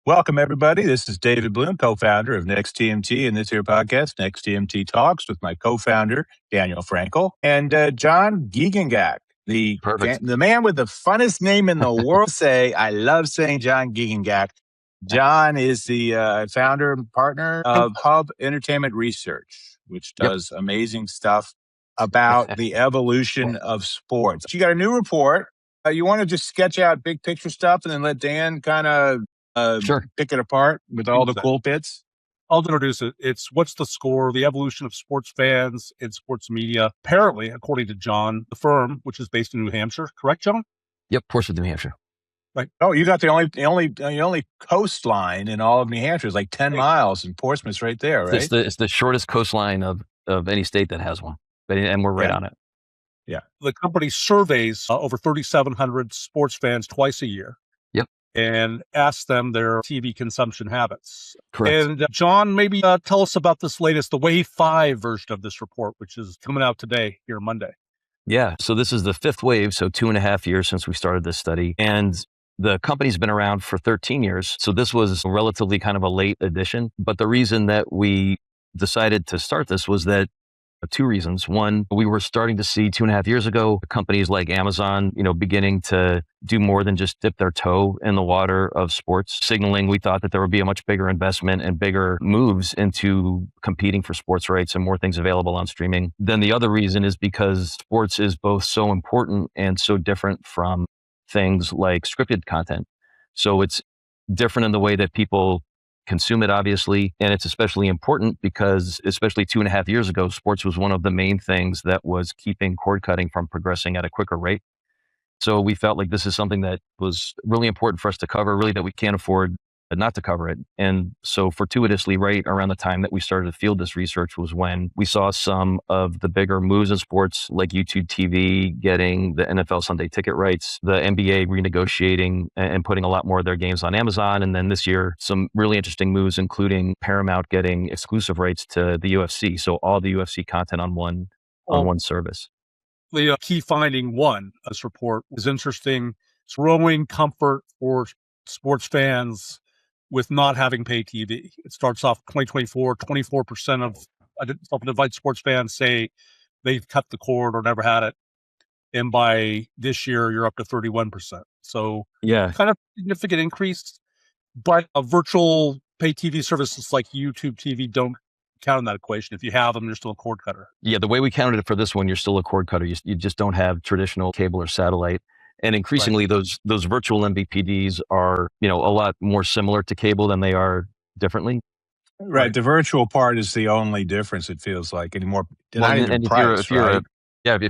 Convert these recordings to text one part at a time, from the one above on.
Welcome, everybody. This is David Bloom, co-founder of Next TMT, and this here podcast, Next TMT Talks, with my co-founder, Daniel Frankel, and Jon Giegengack, Perfect. the man with the funnest name in the world. I love saying Jon Giegengack. Jon is the founder and partner of Hub Entertainment Research, which does amazing stuff about the evolution of sports. You got a new report. You want to just sketch out big picture stuff and then let Dan kind of Sure. pick it apart with all the cool bits? I'll introduce it. It's What's the Score? The Evolution of Sports Fans and Sports Media. Apparently, according to Jon, the firm, which is based in New Hampshire, correct, Jon? Yep, Portsmouth, New Hampshire. Right. Oh, you got the only coastline in all of New Hampshire is like 10 miles, and Portsmouth's right there, right? It's the shortest coastline of any state that has one, and we're right on it. Yeah. The company surveys over 3,700 sports fans twice a year. Yep. And asks them their TV consumption habits. Correct. And Jon, maybe tell us about this latest, the Wave 5 version of this report, which is coming out today, here Monday. Yeah. So this is the fifth wave, so 2.5 years since we started this study. And the company's been around for 13 years. So this was relatively kind of a late addition. But the reason that we decided to start this was that two reasons. One, we were starting to see 2.5 years ago, companies like Amazon, beginning to do more than just dip their toe in the water of sports, signaling we thought that there would be a much bigger investment and bigger moves into competing for sports rights and more things available on streaming. Then the other reason is because sports is both so important and so different from things like scripted content. So it's different in the way that people consume it, obviously. And it's especially important because, especially 2.5 years ago, sports was one of the main things that was keeping cord cutting from progressing at a quicker rate. So we felt like this is something that was really important for us to cover, really that we can't afford not to cover it. And so fortuitously, right around the time that we started to field this research was when we saw some of the bigger moves in sports, like YouTube TV getting the NFL Sunday ticket rights, the NBA renegotiating and putting a lot more of their games on Amazon. And then this year, some really interesting moves, including Paramount getting exclusive rights to the UFC. So all the UFC content on one service. The key finding one of this report was interesting. It's growing comfort for sports fans with not having pay TV. It starts off 2024, 24% of self-identified sports fans say they've cut the cord or never had it. And by this year, you're up to 31%. So kind of significant increase, but virtual pay TV services like YouTube TV don't count in that equation. If you have them, you're still a cord cutter. Yeah, the way we counted it for this one, you're still a cord cutter. You just don't have traditional cable or satellite. And increasingly, those virtual MVPDs are, a lot more similar to cable than they are differently. Right. The virtual part is the only difference, it feels like, anymore. If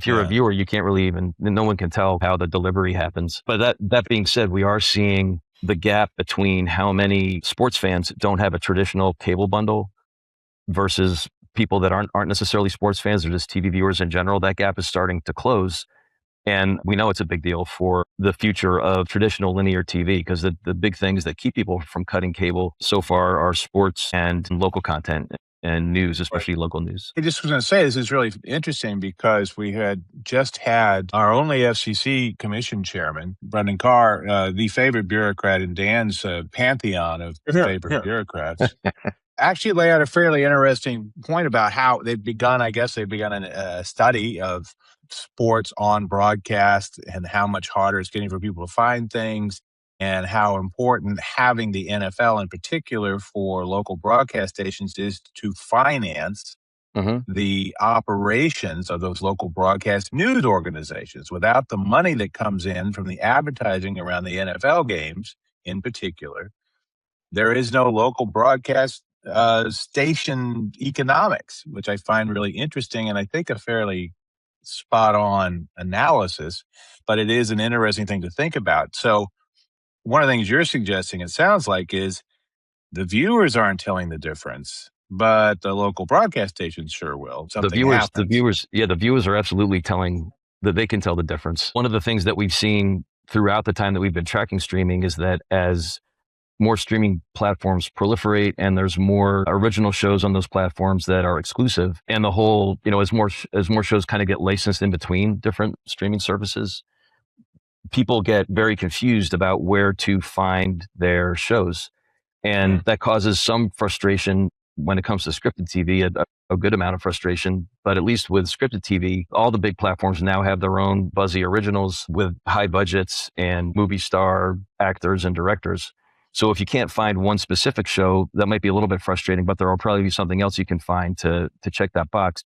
you're a viewer, you can't really no one can tell how the delivery happens. But that being said, we are seeing the gap between how many sports fans don't have a traditional cable bundle versus people that aren't necessarily sports fans or just TV viewers in general. That gap is starting to close. And we know it's a big deal for the future of traditional linear TV because the big things that keep people from cutting cable so far are sports and local content and news, especially local news. I just was going to say, this is really interesting because we had just had our only FCC commission chairman, Brendan Carr, the favorite bureaucrat in Dan's pantheon of favorite bureaucrats, actually lay out a fairly interesting point about how they've begun a study of sports on broadcast and how much harder it's getting for people to find things and how important having the NFL in particular for local broadcast stations is to finance the operations of those local broadcast news organizations. Without the money that comes in from the advertising around the NFL games in particular, there is no local broadcast station economics, which I find really interesting and I think a fairly spot on analysis, but it is an interesting thing to think about. So one of the things you're suggesting, it sounds like, is the viewers aren't telling the difference, but the local broadcast stations sure will. The viewers are absolutely telling that they can tell the difference. One of the things that we've seen throughout the time that we've been tracking streaming is that as more streaming platforms proliferate and there's more original shows on those platforms that are exclusive, and the whole, as more shows kind of get licensed in between different streaming services, people get very confused about where to find their shows. And that causes some frustration when it comes to scripted TV, a good amount of frustration. But at least with scripted TV, all the big platforms now have their own buzzy originals with high budgets and movie star actors and directors. So if you can't find one specific show, that might be a little bit frustrating, but there will probably be something else you can find to check that box.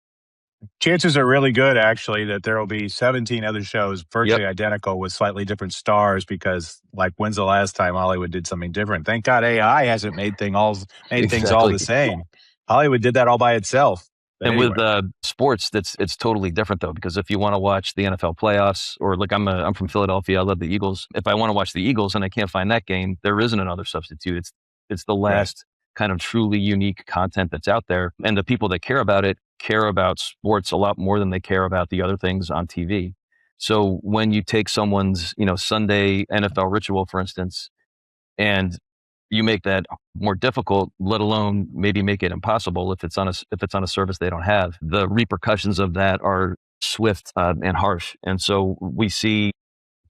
Chances are really good, actually, that there will be 17 other shows virtually identical with slightly different stars because, like, when's the last time Hollywood did something different? Thank God AI hasn't made things all the same. Hollywood did that all by itself. But and anyway. with sports, it's totally different though, because if you want to watch the NFL playoffs, or like I'm from Philadelphia, I love the Eagles. If I want to watch the Eagles and I can't find that game, there isn't another substitute. It's the last kind of truly unique content that's out there, and the people that care about it care about sports a lot more than they care about the other things on TV. So when you take someone's Sunday NFL ritual, for instance, and you make that more difficult, let alone maybe make it impossible if it's on a service they don't have, the repercussions of that are swift and harsh. And so we see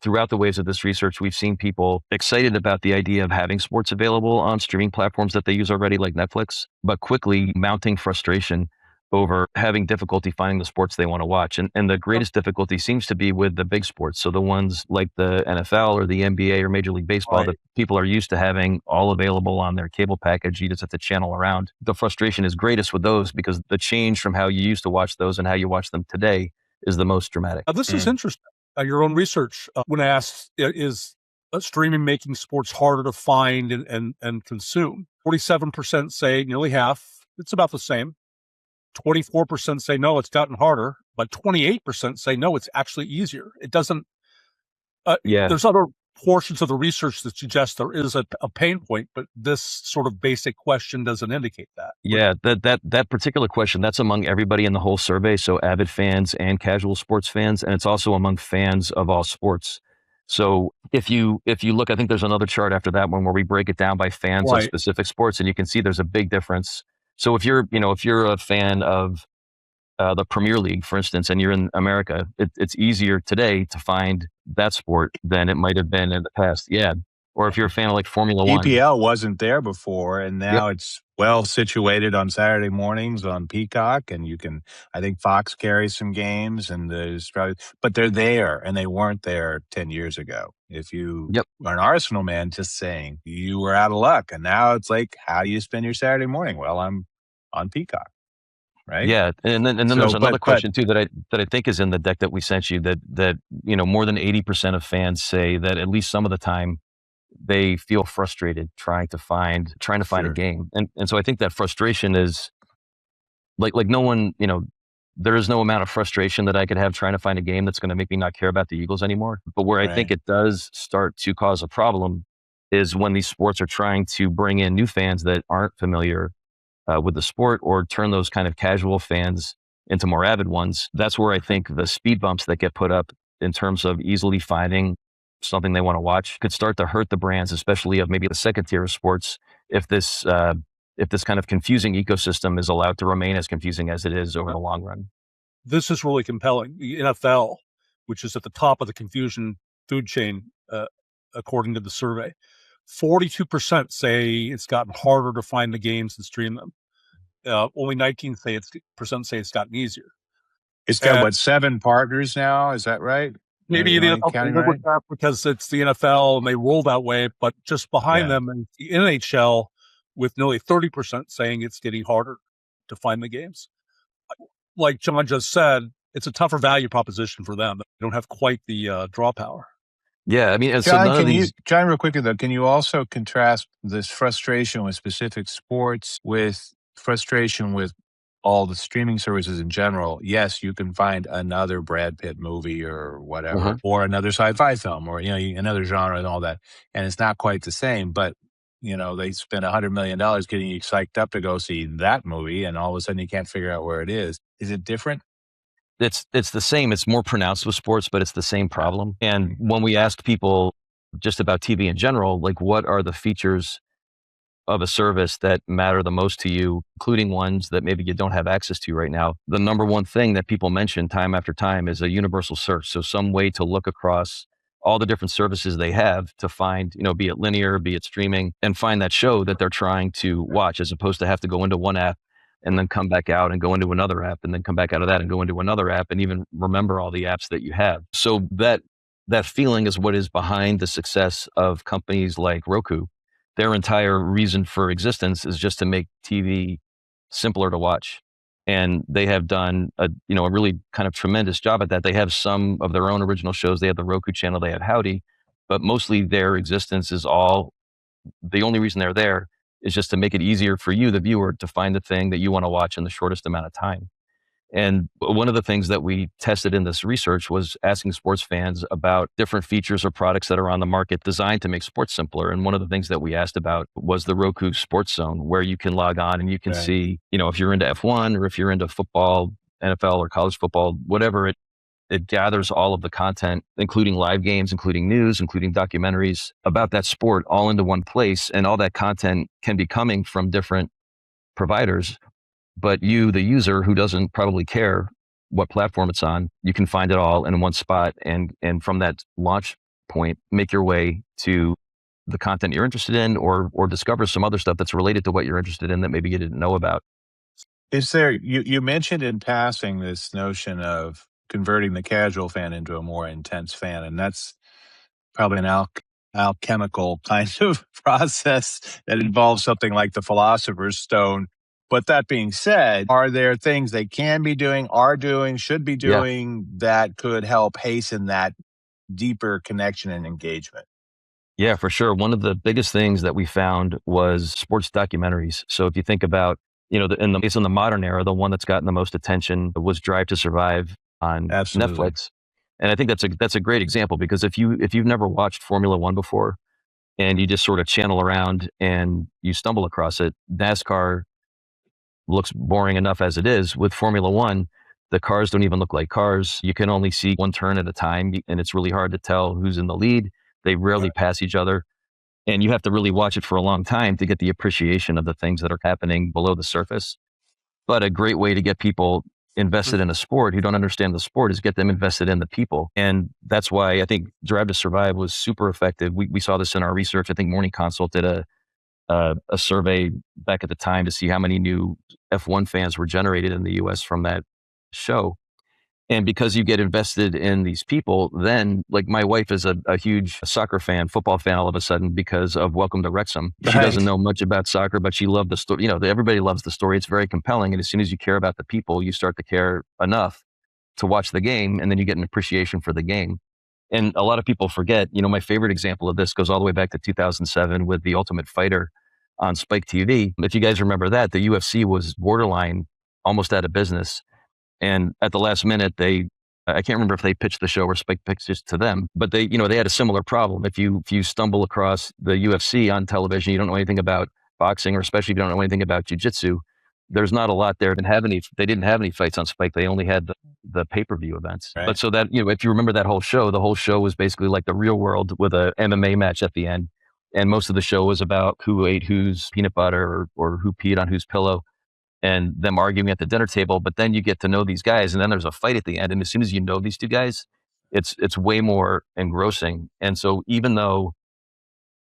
throughout the waves of this research, we've seen people excited about the idea of having sports available on streaming platforms that they use already, like Netflix, but quickly mounting frustration over having difficulty finding the sports they want to watch. And the greatest difficulty seems to be with the big sports. So the ones like the NFL or the NBA or Major League Baseball that people are used to having all available on their cable package, you just have to channel around. The frustration is greatest with those because the change from how you used to watch those and how you watch them today is the most dramatic. This is interesting. Your own research, when asked, is streaming making sports harder to find and consume? 47% say, nearly half, it's about the same. 24% say no, it's gotten harder, but 28% say no, it's actually easier. It doesn't. There's other portions of the research that suggest there is a pain point, but this sort of basic question doesn't indicate that. Yeah, that particular question, that's among everybody in the whole survey, so avid fans and casual sports fans, and it's also among fans of all sports. So if you look, I think there's another chart after that one where we break it down by fans of specific sports, and you can see there's a big difference. So if you're a fan of the Premier League, for instance, and you're in America, it's easier today to find that sport than it might have been in the past. Yeah. Or if you're a fan of like Formula One. EPL wasn't there before, and now it's well situated on Saturday mornings on Peacock, and I think Fox carries some games, and but they're there, and they weren't there 10 years ago. If you are an Arsenal man, just saying, you were out of luck, and now it's like, how do you spend your Saturday morning? Well, I'm on Peacock. Right. Yeah, and then there's another question too that I think is in the deck that we sent you that more than 80% of fans say that at least some of the time they feel frustrated trying to find a game, and so I think that frustration is like no one there is no amount of frustration that I could have trying to find a game that's going to make me not care about the Eagles anymore. But where I think it does start to cause a problem is when these sports are trying to bring in new fans that aren't familiar with the sport, or turn those kind of casual fans into more avid ones. That's where I think the speed bumps that get put up in terms of easily finding something they want to watch could start to hurt the brands, especially of maybe the second tier of sports, if this kind of confusing ecosystem is allowed to remain as confusing as it is over the long run. This is really compelling. The NFL, which is at the top of the confusion food chain, according to the survey, 42% say it's gotten harder to find the games and stream them. Only 19% say it's gotten easier. It's got 7 partners now? Is that right? Maybe the NFL, because it's the NFL and they roll that way, but just behind them is the NHL, with nearly 30% saying it's getting harder to find the games. Like Jon just said, it's a tougher value proposition for them. They don't have quite the draw power. Yeah, I mean, Jon, real quickly though, can you also contrast this frustration with specific sports with frustration with all the streaming services in general? Yes, you can find another Brad Pitt movie or whatever, or another sci-fi film, or another genre and all that, and it's not quite the same. But they spent $100 million getting you psyched up to go see that movie, and all of a sudden you can't figure out where it is. Is it different? It's the same. It's more pronounced with sports, but it's the same problem. And when we asked people just about TV in general, like, what are the features of a service that matter the most to you, including ones that maybe you don't have access to right now, the number one thing that people mention time after time is a universal search. So some way to look across all the different services they have to find, be it linear, be it streaming, and find that show that they're trying to watch, as opposed to have to go into one app and then come back out and go into another app and then come back out of that and go into another app and even remember all the apps that you have. So that feeling is what is behind the success of companies like Roku. Their entire reason for existence is just to make TV simpler to watch. And they have done a really kind of tremendous job at that. They have some of their own original shows. They have the Roku channel, they have Howdy, but mostly their existence is the only reason they're there is just to make it easier for you, the viewer, to find the thing that you want to watch in the shortest amount of time. And one of the things that we tested in this research was asking sports fans about different features or products that are on the market designed to make sports simpler. And one of the things that we asked about was the Roku Sports Zone, where you can log on and you can see, if you're into F1 or if you're into football, NFL or college football, whatever, it gathers all of the content, including live games, including news, including documentaries about that sport, all into one place. And all that content can be coming from different providers. But you, the user who doesn't probably care what platform it's on, you can find it all in one spot. And from that launch point, make your way to the content you're interested in, or discover some other stuff that's related to what you're interested in that maybe you didn't know about. Is there, you mentioned in passing this notion of converting the casual fan into a more intense fan, and that's probably an alchemical kind of process that involves something like the Philosopher's Stone. But that being said, are there things they can be doing, are doing, should be doing that could help hasten that deeper connection and engagement? Yeah, for sure. One of the biggest things that we found was sports documentaries. So if you think about, in the modern era, the one that's gotten the most attention was Drive to Survive on Netflix. And I think that's a great example, because if you've never watched Formula One before and you just sort of channel around and you stumble across it, NASCAR looks boring enough as it is. With Formula One, the cars don't even look like cars. You can only see one turn at a time, and it's really hard to tell who's in the lead. They rarely pass each other. And you have to really watch it for a long time to get the appreciation of the things that are happening below the surface. But a great way to get people invested in a sport who don't understand the sport is get them invested in the people. And that's why I think Drive to Survive was super effective. We saw this in our research. I think Morning Consult did a survey back at the time to see how many new F1 fans were generated in the US from that show. And because you get invested in these people, then, like, my wife is a huge soccer fan, football fan all of a sudden because of Welcome to Wrexham. She doesn't know much about soccer, but she loved the story. Everybody loves the story. It's very compelling. And as soon as you care about the people, you start to care enough to watch the game, and then you get an appreciation for the game. And a lot of people forget, my favorite example of this goes all the way back to 2007 with The Ultimate Fighter on Spike TV. If you guys remember that, the UFC was borderline almost out of business. And at the last minute, I can't remember if they pitched the show or Spike pitched it to them, but they had a similar problem. If you stumble across the UFC on television, you don't know anything about boxing, or especially if you don't know anything about jiu-jitsu, there's not a lot there. They didn't have any fights on Spike. They only had the pay-per-view events. Right. But so that, if you remember that whole show, the whole show was basically like the real world with a MMA match at the end. And most of the show was about who ate whose peanut butter or who peed on whose pillow, and them arguing at the dinner table. But then you get to know these guys, and then there's a fight at the end. And as soon as you know these two guys, it's way more engrossing. And so even though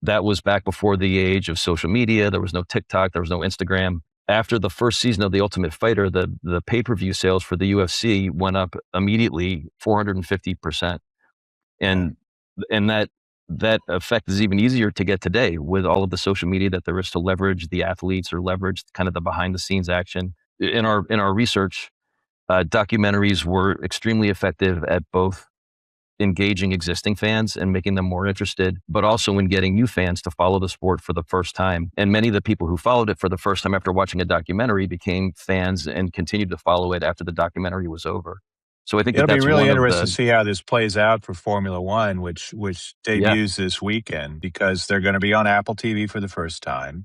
that was back before the age of social media, there was no TikTok, there was no Instagram. After the first season of The Ultimate Fighter, the pay-per-view sales for the UFC went up immediately 450%. And that effect is even easier to get today with all of the social media that there is to leverage the athletes or leverage kind of the behind the scenes action. In our research, documentaries were extremely effective at both engaging existing fans and making them more interested, but also in getting new fans to follow the sport for the first time. And many of the people who followed it for the first time after watching a documentary became fans and continued to follow it after the documentary was over. So I think it'll that's be really interesting to see how this plays out for Formula One, which debuts this weekend, because they're going to be on Apple TV for the first time.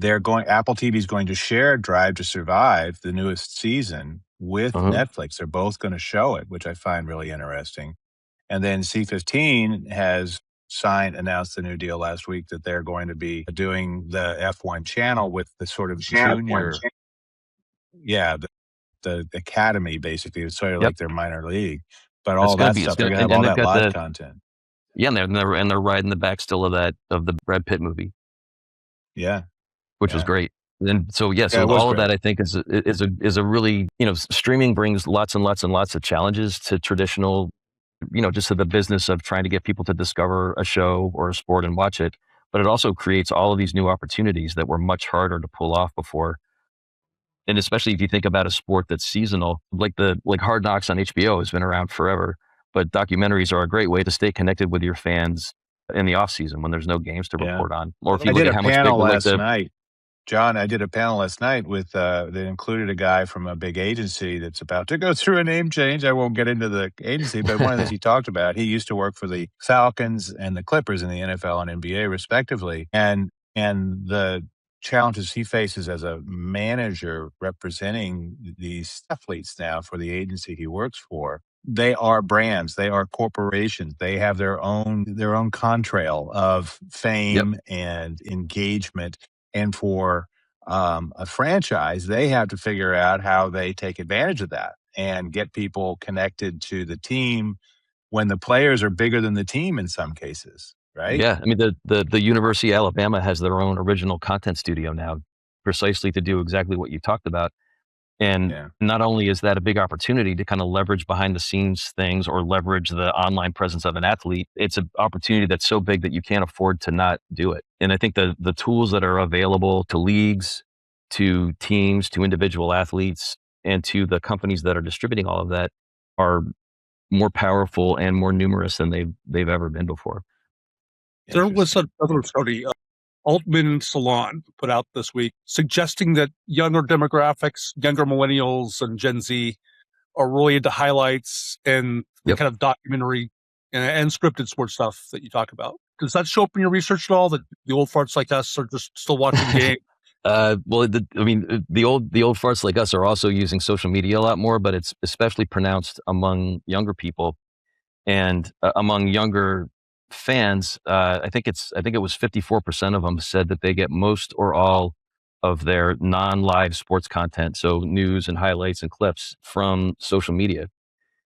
Apple TV is going to share Drive to Survive, the newest season, with Netflix. They're both going to show it, which I find really interesting. And then C15 has announced a new deal last week that they're going to be doing the F1 channel with the sort of junior, the academy, basically. It's sort of like their minor league, but all that stuff, they're going to have all that live content. Yeah, and they're riding the back still of the Brad Pitt movie, Yeah. which was Yeah. great. And so, yeah, Yeah, so it was all of great. that I think is a really, streaming brings lots and lots and lots of challenges to traditional, just to the business of trying to get people to discover a show or a sport and watch it. But it also creates all of these new opportunities that were much harder to pull off before. And especially if you think about a sport that's seasonal, like Hard Knocks on HBO has been around forever, but documentaries are a great way to stay connected with your fans in the off season when there's no games to Yeah. report on, or if I you look did at a how much panel bigger, like last the night. John, I did a panel last night with that included a guy from a big agency that's about to go through a name change. I won't get into the agency, but one of the things he talked about, he used to work for the Falcons and the Clippers in the NFL and NBA respectively. And the challenges he faces as a manager representing these athletes now for the agency he works for, they are brands, they are corporations, they have their own contrail of yep, fame and engagement. And for a franchise, they have to figure out how they take advantage of that and get people connected to the team when the players are bigger than the team in some cases, right? yeah. I mean, the University of Alabama has their own original content studio now, precisely to do exactly what you talked about. And Yeah. not only is that a big opportunity to kind of leverage behind the scenes things or leverage the online presence of an athlete, it's an opportunity that's so big that you can't afford to not do it. And I think the tools that are available to leagues, to teams, to individual athletes, and to the companies that are distributing all of that are more powerful and more numerous than they've ever been before. There was Interesting. another study, Altman Salon put out this week suggesting that younger demographics, younger millennials and Gen Z are really into highlights and the Yep. kind of documentary and scripted sports stuff that you talk about. Does that show up in your research at all, that the old farts like us are just still watching game? Well, the old farts like us are also using social media a lot more, but it's especially pronounced among younger people and among younger fans. I think it was 54% of them said that they get most or all of their non-live sports content, so news and highlights and clips, from social media.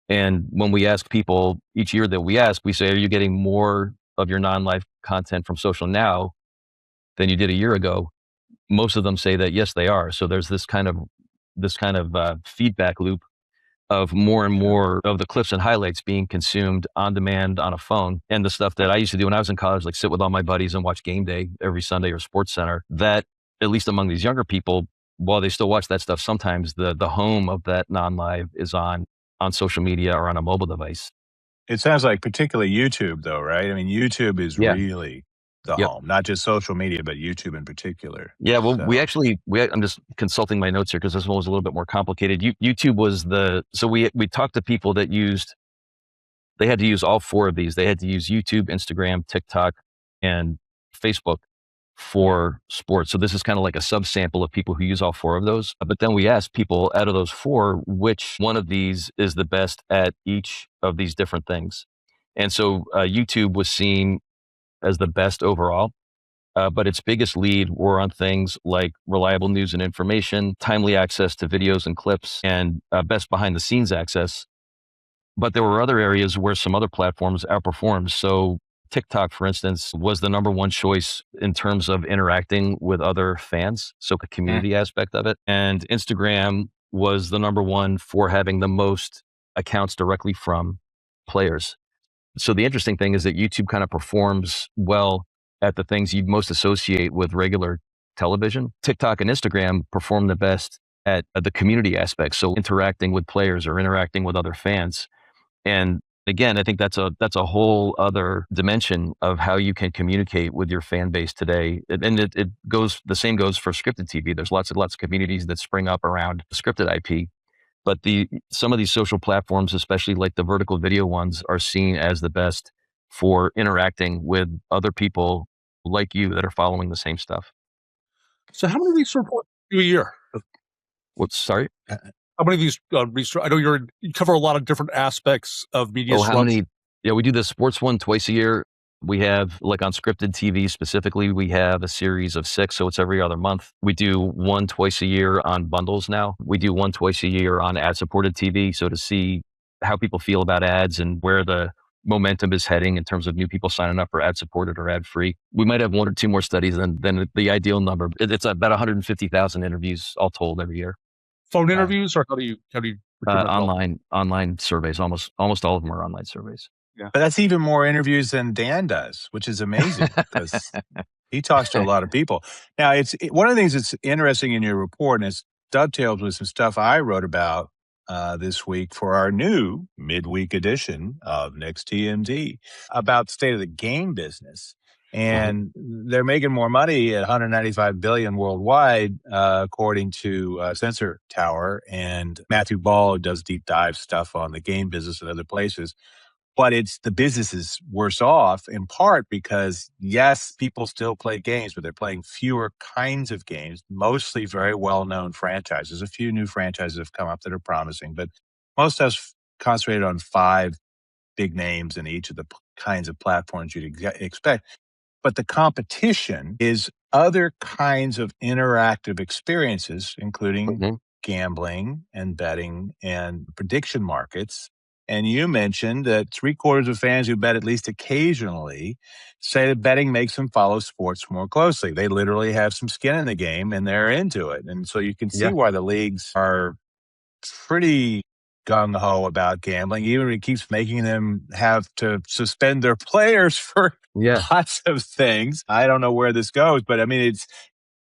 And when we ask people each year that we ask, we say, "Are you getting more of your non-live content from social now than you did a year ago?" Most of them say that yes, they are. So there's this kind of feedback loop of more and Yeah. more of the clips and highlights being consumed on demand on a phone. And the stuff that I used to do when I was in college, like sit with all my buddies and watch Game Day every Sunday or Sports Center, that, at least among these younger people, while they still watch that stuff, sometimes the home of that non-live is on social media or on a mobile device. It sounds like particularly YouTube, though, right? I mean, YouTube is Yeah. really the Yep. home, not just social media, but YouTube in particular. Yeah, well, So, I'm just consulting my notes here because this one was a little bit more complicated. YouTube was so we talked to people that they had to use all four of these. They had to use YouTube, Instagram, TikTok, and Facebook for sports. So this is kind of like a subsample of people who use all four of those. But then we asked people, out of those four, which one of these is the best at each of these different things. And so YouTube was seen as the best overall. But its biggest lead were on things like reliable news and information, timely access to videos and clips, and best behind the scenes access. But there were other areas where some other platforms outperformed. So TikTok, for instance, was the number one choice in terms of interacting with other fans, so the mm, community aspect of it. And Instagram was the number one for having the most accounts directly from players. So the interesting thing is that YouTube kind of performs well at the things you'd most associate with regular television. TikTok and Instagram perform the best at the community aspect, so interacting with players or interacting with other fans. And again, I think that's a whole other dimension of how you can communicate with your fan base today. And it goes, the same goes for scripted TV. There's lots and lots of communities that spring up around scripted IP. But some of these social platforms, especially like the vertical video ones, are seen as the best for interacting with other people like you that are following the same stuff. So how many of these reports do a year? What's sorry? uh, How many of these research? I know you cover a lot of different aspects of media Oh, how structure. many? Yeah, we do the sports one twice a year. We have, like on scripted TV specifically, we have a series of 6, so it's every other month. We do one twice a year on bundles now. We do one twice a year on ad supported TV. So to see how people feel about ads and where the momentum is heading in terms of new people signing up for ad supported or ad free. We might have one or two more studies than the ideal number. It's about 150,000 interviews all told every year. Phone interviews, or how do you online surveys? Almost all of them are online surveys. Yeah. But that's even more interviews than Dan does, which is amazing because he talks to a lot of people. Now, one of the things that's interesting in your report, and it's dovetailed with some stuff I wrote about this week for our new midweek edition of Next TMT about the state of the game business. And they're making more money at 195 billion worldwide, according to Sensor Tower. And Matthew Ball does deep dive stuff on the game business and other places. But the business is worse off in part because, yes, people still play games, but they're playing fewer kinds of games, mostly very well-known franchises. A few new franchises have come up that are promising, but most of us concentrated on 5 big names in each of the kinds of platforms you'd expect. But the competition is other kinds of interactive experiences, including gambling and betting and prediction markets. And you mentioned that 3/4 of fans who bet at least occasionally say that betting makes them follow sports more closely. They literally have some skin in the game and they're into it. And so you can see why the leagues are pretty gung-ho about gambling, even if it keeps making them have to suspend their players for lots of things. I don't know where this goes, but I mean,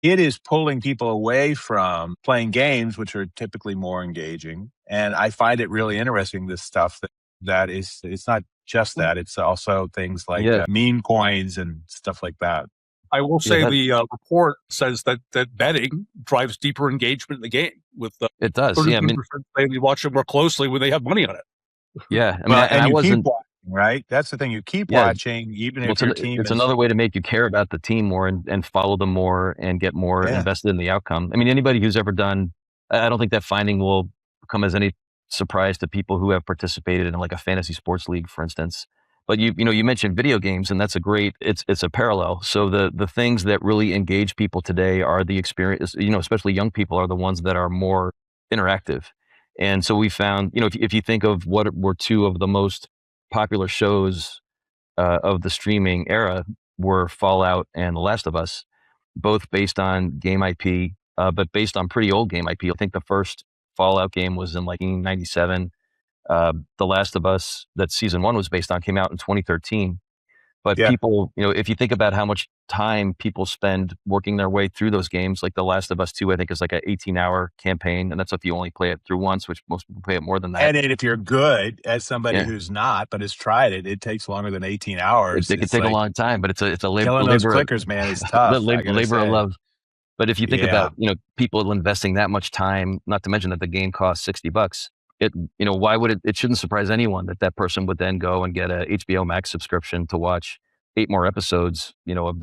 it is pulling people away from playing games, which are typically more engaging. And I find it really interesting, this stuff that is, it's not just that, it's also things like meme coins and stuff like that. I will say the report says that betting drives deeper engagement in the game. It does. 32% say we watch it more closely when they have money on it. Yeah, I mean, and I wasn't. Keep watching, right? That's the thing. You keep watching, even if your team. It's another way to make you care about the team more and follow them more and get more invested in the outcome. I mean, anybody who's ever done, I don't think that finding will come as any surprise to people who have participated in like a fantasy sports league, for instance. But you mentioned video games, and that's it's a parallel. So the things that really engage people today are the experience, especially young people are the ones that are more interactive. And so we found, if you think of what were 2 of the most popular shows of the streaming era were Fallout and The Last of Us, both based on game IP, but based on pretty old game IP. I think the first Fallout game was in like 1997. The Last of Us, that season 1 was based on, came out in 2013. But people, if you think about how much time people spend working their way through those games, like The Last of Us 2, I think is like an 18-hour campaign. And that's if you only play it through once, which most people play it more than that. And if you're good, as somebody who's not, but has tried it, it takes longer than 18 hours. It can take a long time, but it's a labor. Killing those clickers, man, is tough. labor of love. But if you think about, people investing that much time, not to mention that the game costs $60, why would it shouldn't surprise anyone that person would then go and get a HBO Max subscription to watch 8 more episodes, of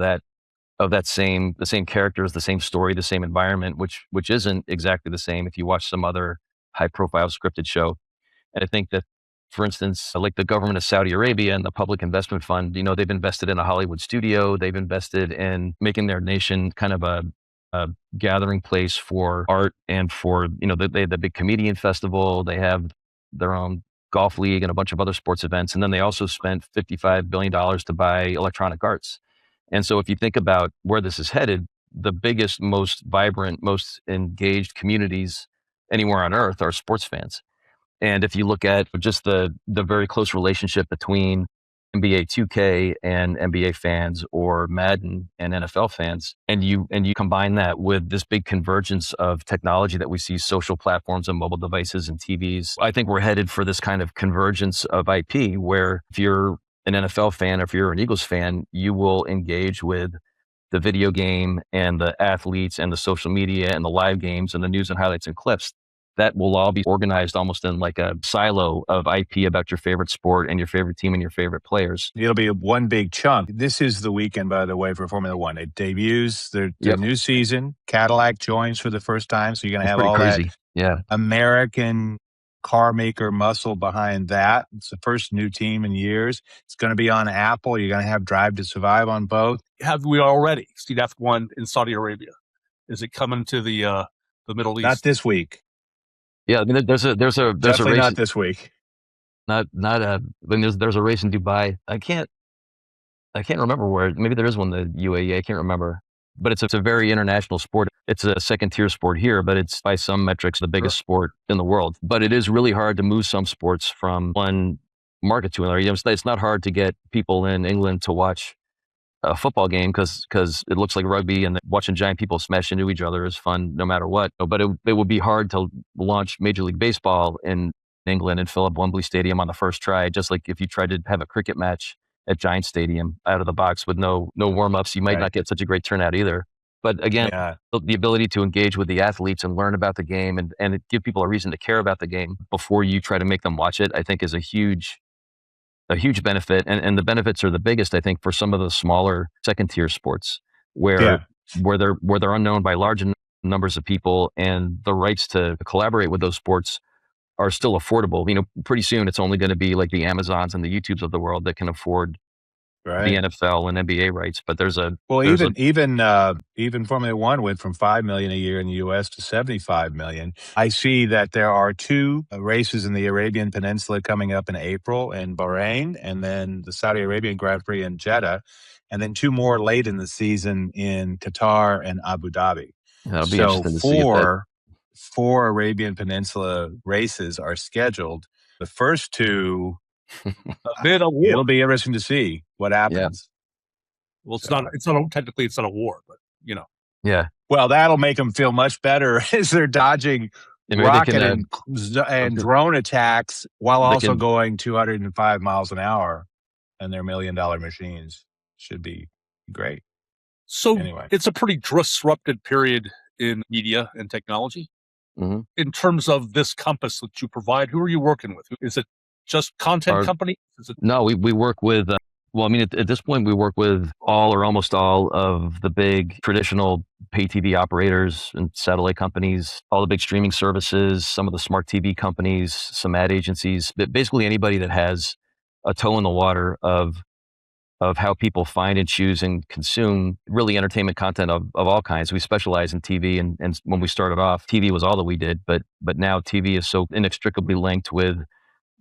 the same characters, the same story, the same environment, which isn't exactly the same if you watch some other high profile scripted show. And I think that, for instance, like the government of Saudi Arabia and the Public Investment Fund, they've invested in a Hollywood studio. They've invested in making their nation kind of a gathering place for art and for, they have the big comedian festival. They have their own golf league and a bunch of other sports events. And then they also spent $55 billion to buy Electronic Arts. And so if you think about where this is headed, the biggest, most vibrant, most engaged communities anywhere on earth are sports fans. And if you look at just the very close relationship between NBA 2K and NBA fans, or Madden and NFL fans, and you combine that with this big convergence of technology that we see, social platforms and mobile devices and TVs, I think we're headed for this kind of convergence of IP where if you're an NFL fan or if you're an Eagles fan, you will engage with the video game and the athletes and the social media and the live games and the news and highlights and clips. That will all be organized almost in like a silo of IP about your favorite sport and your favorite team and your favorite players. It'll be one big chunk. This is the weekend, by the way, for Formula One. It debuts their new season. Cadillac joins for the first time. So you're going to have all crazy. That American car maker muscle behind that. It's the first new team in years. It's going to be on Apple. You're going to have Drive to Survive on both. Have we already seen F1 in Saudi Arabia? Is it coming to the Middle East? Not this week. Yeah, I mean, there's a Definitely race. not this week. not I mean, there's a race in Dubai. I can't remember where. Maybe there is one in the UAE. I can't remember. But it's a very international sport. It's a second tier sport here, but it's by some metrics the biggest sport in the world. But it is really hard to move some sports from one market to another. You know, it's not hard to get people in England to watch a football game because it looks like rugby, and watching giant people smash into each other is fun no matter what. But it would be hard to launch Major League Baseball in England and fill up Wembley Stadium on the first try, just like if you tried to have a cricket match at Giant Stadium out of the box with no warm-ups, you might not get such a great turnout either. But again, the ability to engage with the athletes and learn about the game and give people a reason to care about the game before you try to make them watch it, I think is a huge benefit. And the benefits are the biggest, I think, for some of the smaller second tier sports where they're unknown by large numbers of people, and the rights to collaborate with those sports are still affordable. You know, pretty soon it's only going to be like the Amazons and the YouTubes of the world that can afford the NFL and NBA rights. But even Formula One went from $5 million a year in the U.S. to $75 million. I see that there are 2 races in the Arabian Peninsula coming up in April in Bahrain, and then the Saudi Arabian Grand Prix in Jeddah, and then 2 more late in the season in Qatar and Abu Dhabi. That'll be interesting to see. 4 Arabian Peninsula races are scheduled. The first 2, it'll be interesting to see what happens. Well, technically it's not a war, but you know. Yeah. Well, that'll make them feel much better as they're dodging rocket and drone attacks while also going 205 miles an hour, and their $1 million machines. Should be great. So anyway, it's a pretty disrupted period in media and technology. Mm-hmm. In terms of this compass that you provide, who are you working with? Is it just content company? No, we work with, at this point, we work with all or almost all of the big traditional pay TV operators and satellite companies, all the big streaming services, some of the smart TV companies, some ad agencies, but basically anybody that has a toe in the water of how people find and choose and consume really entertainment content of all kinds. We specialize in TV, and when we started off, TV was all that we did, but now TV is so inextricably linked with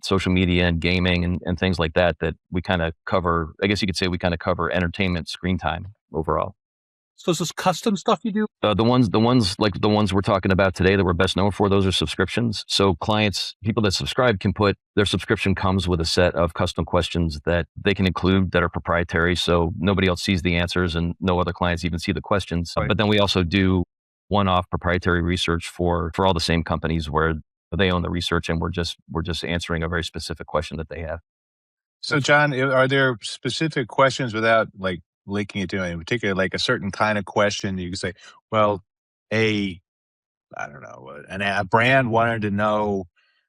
social media and gaming and things like that we kind of cover, I guess you could say we kind of cover entertainment screen time overall. So is this custom stuff you do? The ones like the ones we're talking about today that we're best known for, those are subscriptions. So people that subscribe can put their subscription comes with a set of custom questions that they can include that are proprietary. So nobody else sees the answers and no other clients even see the questions. Right. But then we also do one-off proprietary research for all the same companies where they own the research and we're just answering a very specific question that they have. So John, are there specific questions without like linking it to any particular, like a certain kind of question you can say, well, a brand wanted to know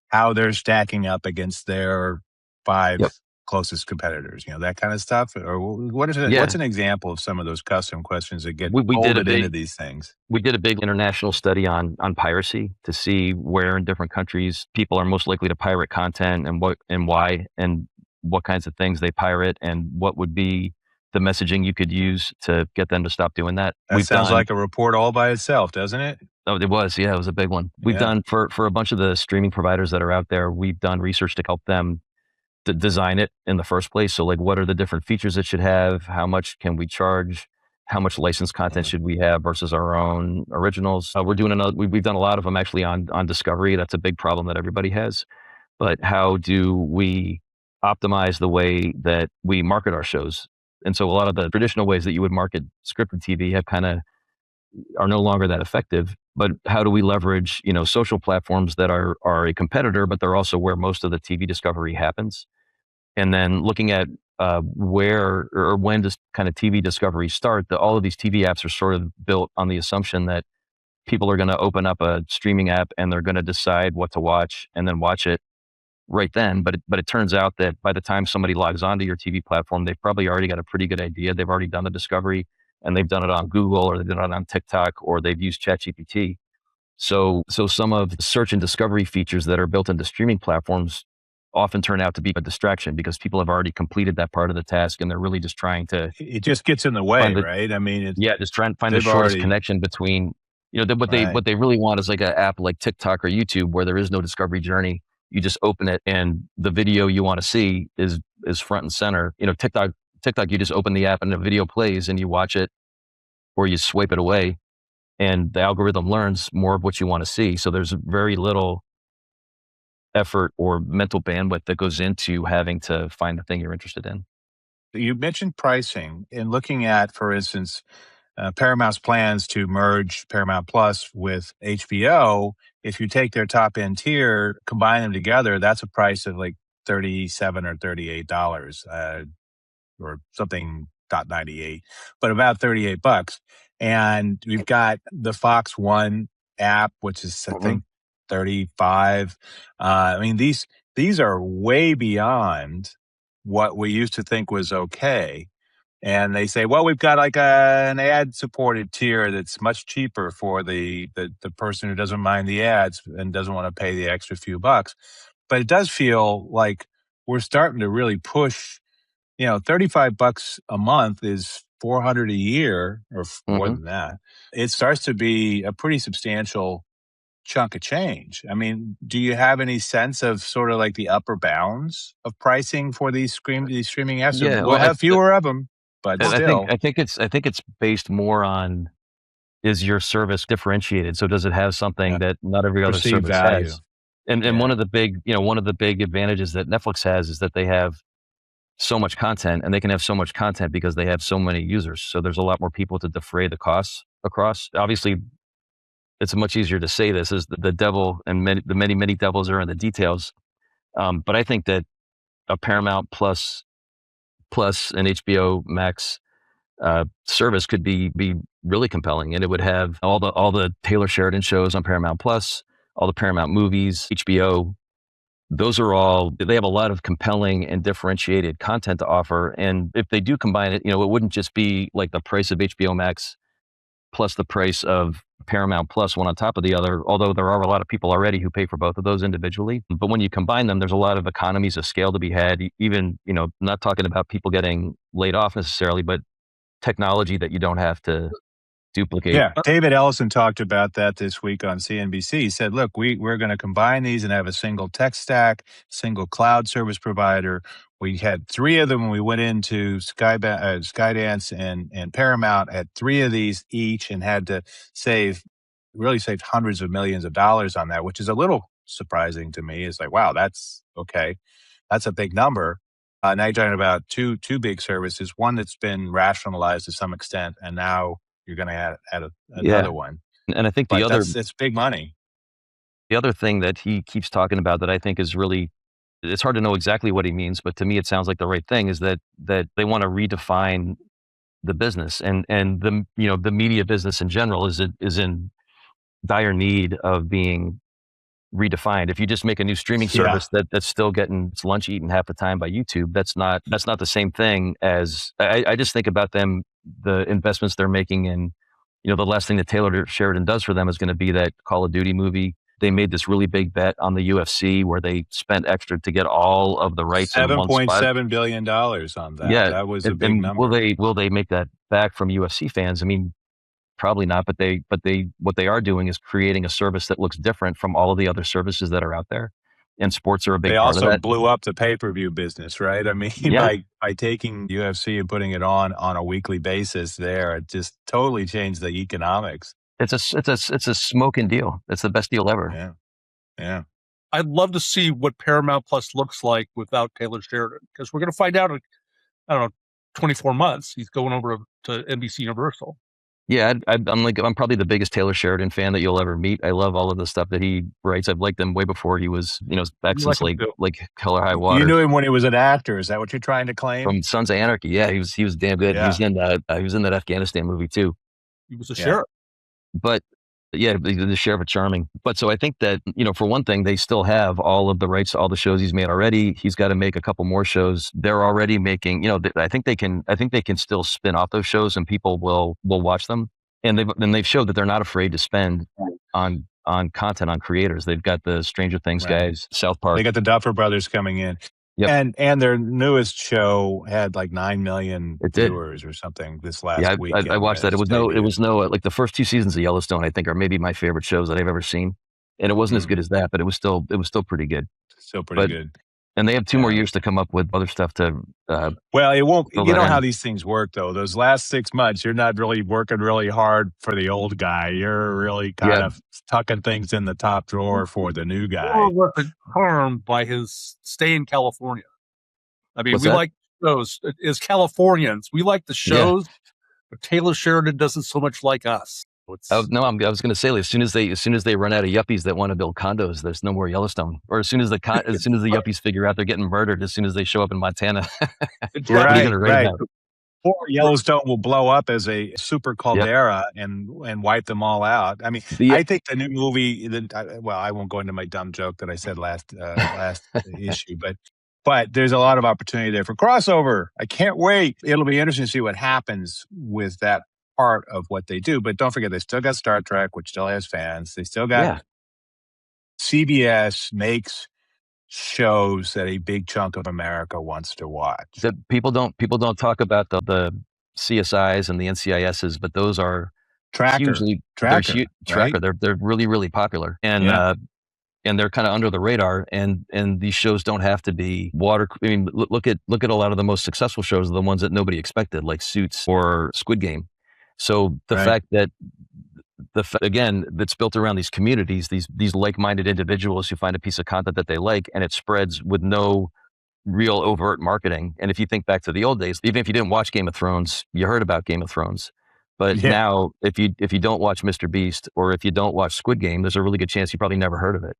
how they're stacking up against their 5 closest competitors, that kind of stuff? Or what is it? Yeah. What's an example of some of those custom questions that get folded into these things? We did a big international study on piracy to see where in different countries people are most likely to pirate content and why, and what kinds of things they pirate, and what would be the messaging you could use to get them to stop doing that. That sounds like a report all by itself, doesn't it? Oh, it was. Yeah, it was a big one. We've done for a bunch of the streaming providers that are out there, we've done research to help them to design it in the first place. So like, what are the different features it should have? How much can we charge? How much licensed content should we have versus our own originals? We've done a lot of them actually on discovery. That's a big problem that everybody has. But how do we optimize the way that we market our shows? And so a lot of the traditional ways that you would market scripted TV are no longer that effective. But how do we leverage, social platforms that are a competitor, but they're also where most of the TV discovery happens? And then looking at where or when does kind of TV discovery start? All of these TV apps are sort of built on the assumption that people are going to open up a streaming app and they're going to decide what to watch and then watch it right then. But it turns out that by the time somebody logs onto your TV platform, they've probably already got a pretty good idea. They've already done the discovery, and they've done it on Google, or they've done it on TikTok, or they've used ChatGPT. So some of the search and discovery features that are built into streaming platforms often turn out to be a distraction because people have already completed that part of the task and they're really just trying to... It just gets in the way, right? I mean... just trying to find the shortest connection between... what they really want is like an app like TikTok or YouTube where there is no discovery journey. You just open it and the video you want to see is front and center. TikTok, you just open the app and the video plays and you watch it or you swipe it away and the algorithm learns more of what you want to see. So there's very little effort or mental bandwidth that goes into having to find the thing you're interested in. You mentioned pricing and looking at, for instance, Paramount's plans to merge Paramount Plus with HBO. If you take their top end tier, combine them together, that's a price of like $37 or $38, or something .98, but about $38. And we've got the Fox One app, which is I think 35. I mean, these are way beyond what we used to think was okay. And they say, well, we've got like an ad supported tier that's much cheaper for the person who doesn't mind the ads and doesn't want to pay the extra few bucks. But it does feel like we're starting to really push, $35 a month is 400 a year or more than that. It starts to be a pretty substantial chunk of change. I mean, do you have any sense of sort of like the upper bounds of pricing for these streaming apps? Yeah, We'll have fewer of them, but still. I think it's based more on, is your service differentiated? So does it have something that not every other Perceived service value has? And one of the big advantages that Netflix has is that they have so much content, and they can have so much content because they have so many users. So there's a lot more people to defray the costs across. Obviously, it's much easier to say this, is the devil and many devils are in the details. But I think that a Paramount Plus and HBO Max service could be really compelling, and it would have all the Taylor Sheridan shows on Paramount Plus, all the Paramount movies, HBO. They have a lot of compelling and differentiated content to offer. And if they do combine it, it wouldn't just be like the price of HBO Max plus the price of Paramount Plus, one on top of the other, although there are a lot of people already who pay for both of those individually. But when you combine them, there's a lot of economies of scale to be had, even, not talking about people getting laid off necessarily, but technology that you don't have to duplicate. Yeah, David Ellison talked about that this week on CNBC. He said, look, we're going to combine these and have a single tech stack, single cloud service provider. We had 3 of them when we went into Skydance and Paramount, had 3 of these each and had to really saved hundreds of millions of dollars on that, which is a little surprising to me. It's like, wow, that's okay. That's a big number. Now you're talking about two big services, one that's been rationalized to some extent, and now you're going to add another one. And I think it's big money. The other thing that he keeps talking about that I think is really, it's hard to know exactly what he means, but to me it sounds like the right thing, is that they want to redefine the business, and the the media business in general is in dire need of being redefined. If you just make a new streaming service that's still getting its lunch eaten half the time by YouTube, that's not the same thing as I just think about them, the investments they're making in, the last thing that Taylor Sheridan does for them is going to be that Call of Duty movie. They made this really big bet on the UFC where they spent extra to get all of the rights. $7.7 billion on that. Yeah, that was a big number. Will they make that back from UFC fans? I mean, probably not, but what they are doing is creating a service that looks different from all of the other services that are out there. And sports are a big part of that. They also blew up the pay-per-view business, right? I mean, by taking UFC and putting it on a weekly basis there, it just totally changed the economics. It's a smoking deal. It's the best deal ever. Yeah. I'd love to see what Paramount Plus looks like without Taylor Sheridan, because we're going to find out in, 24 months. He's going over to NBC Universal. Yeah, I'm probably the biggest Taylor Sheridan fan that you'll ever meet. I love all of the stuff that he writes. I've liked him way before he was, back since like Hell or High Water. You knew him when he was an actor. Is that what you're trying to claim? From Sons of Anarchy. Yeah, he was damn good. Yeah. He was in that Afghanistan movie too. He was a sheriff. But yeah, the sheriff of Charming. But so I think that, for one thing, they still have all of the rights to all the shows he's made already. He's got to make a couple more shows. They're already making, I think they can still spin off those shows and people will watch them. And they've showed that they're not afraid to spend on content, on creators. They've got the Stranger Things guys, South Park. They got the Duffer Brothers coming in. Yep. And their newest show had like 9 million viewers or something this last week. I watched that. It was no like the first 2 seasons of Yellowstone, I think, are maybe my favorite shows that I've ever seen. And it wasn't as good as that, but it was still pretty good. Still pretty good. And they have 2 more years to come up with other stuff to. Well, it won't. You know how these things work, though. Those last 6 months, you're not really working really hard for the old guy. You're really kind of tucking things in the top drawer for the new guy. Or wasn't harmed by his stay in California. I mean, like shows as Californians. We like the shows, but Taylor Sheridan doesn't so much like us. No, I was going to say, as soon as they run out of yuppies that want to build condos, there's no more Yellowstone. Or as soon as the yuppies figure out they're getting murdered, as soon as they show up in Montana, right. Or Yellowstone will blow up as a super caldera and wipe them all out. I mean, I think the new movie. Well, I won't go into my dumb joke that I said last issue, but there's a lot of opportunity there for crossover. I can't wait. It'll be interesting to see what happens with that part of what they do. But don't forget, they still got Star Trek, which still has fans. They still got CBS makes shows that a big chunk of America wants to watch. People don't talk about the CSIs and the NCISs, but those are Tracker. Tracker. They're really, really popular. And they're kind of under the radar, and these shows don't have to be water. I mean, look at a lot of the most successful shows are the ones that nobody expected, like Suits or Squid Game. So the fact that again, that's built around these communities, these like-minded individuals who find a piece of content that they like, and it spreads with no real overt marketing. And if you think back to the old days, even if you didn't watch Game of Thrones, you heard about Game of Thrones. But now, if you don't watch Mr. Beast or if you don't watch Squid Game, there's a really good chance you probably never heard of it.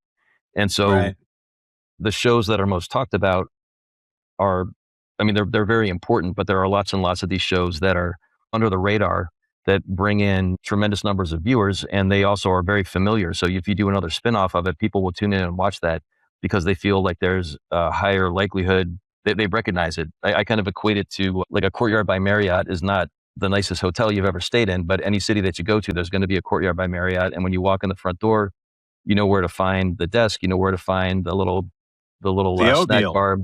And so the shows that are most talked about are, I mean, they're very important, but there are lots and lots of these shows that are under the radar that bring in tremendous numbers of viewers, and they also are very familiar. So if you do another spinoff of it, people will tune in and watch that because they feel like there's a higher likelihood that they recognize it. I kind of equate it to like a Courtyard by Marriott is not the nicest hotel you've ever stayed in, but any city that you go to, there's going to be a Courtyard by Marriott. And when you walk in the front door, you know where to find the desk, you know where to find the little snack bar.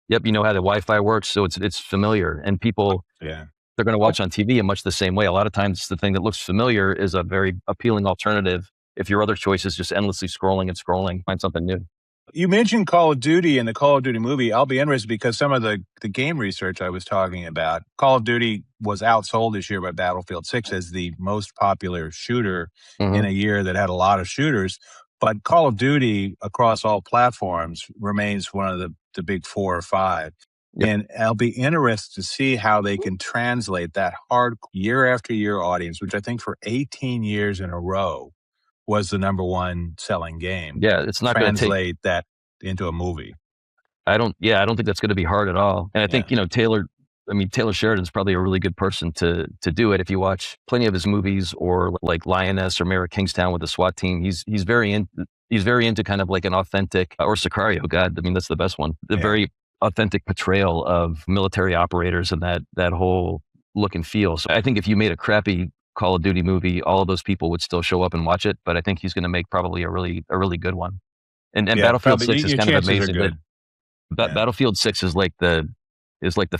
Yep, you know how the Wi-Fi works, so it's familiar, and people they're going to watch on TV in much the same way. A lot of times, the thing that looks familiar is a very appealing alternative. If your other choice is just endlessly scrolling, find something new. You mentioned Call of Duty and the Call of Duty movie. I'll be interested because some of the game research I was talking about, Call of Duty was outsold this year by Battlefield 6 as the most popular shooter in a year that had a lot of shooters. But Call of Duty across all platforms remains one of the big 4 or 5. And I'll be interested to see how they can translate that hard year after year audience, which I think for 18 years in a row was the number one selling game. Yeah, it's not going to translate that into a movie. I don't think that's going to be hard at all. And I think, Taylor Sheridan's probably a really good person to do it. If you watch plenty of his movies or like Lioness or Mayor of Kingstown with the SWAT team, he's very into kind of like an authentic, or Sicario, God, I mean, that's the best one. The very authentic portrayal of military operators and that whole look and feel. So I think if you made a crappy Call of Duty movie, all of those people would still show up and watch it. But I think he's going to make probably a really good one. And Battlefield 6 is kind of amazing. Battlefield 6 is like the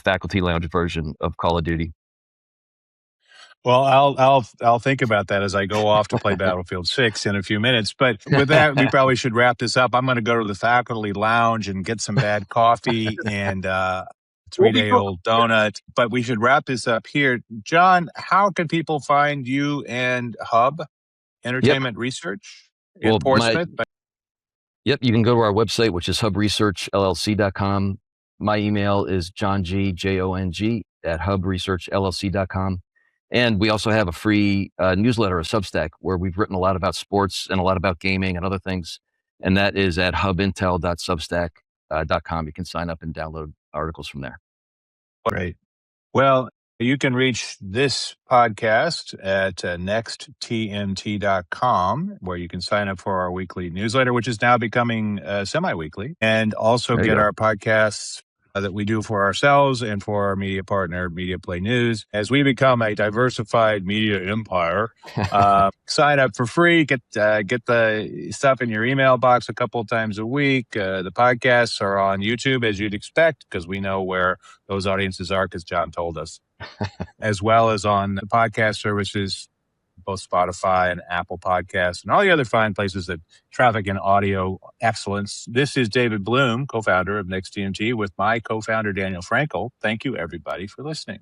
faculty lounge version of Call of Duty. Well, I'll think about that as I go off to play Battlefield 6 in a few minutes. But with that, we probably should wrap this up. I'm going to go to the faculty lounge and get some bad coffee and a 3-day-old donut. But we should wrap this up here. Jon, how can people find you and Hub Entertainment Research in Portsmouth? You can go to our website, which is hubresearchllc.com. My email is JonG, JONG, at hubresearchllc.com. And we also have a free newsletter, a Substack, where we've written a lot about sports and a lot about gaming and other things. And that is at hubintel.substack.com. You can sign up and download articles from there. Great. Well, you can reach this podcast at nexttmt.com, where you can sign up for our weekly newsletter, which is now becoming semi-weekly, and also get our podcasts that we do for ourselves and for our media partner, Media Play News. As we become a diversified media empire, sign up for free, get the stuff in your email box a couple of times a week. The podcasts are on YouTube, as you'd expect, because we know where those audiences are, because Jon told us, as well as on the podcast services both Spotify and Apple Podcasts and all the other fine places that traffic in audio excellence. This is David Bloom, co-founder of Next TMT, with my co-founder, Daniel Frankel. Thank you, everybody, for listening.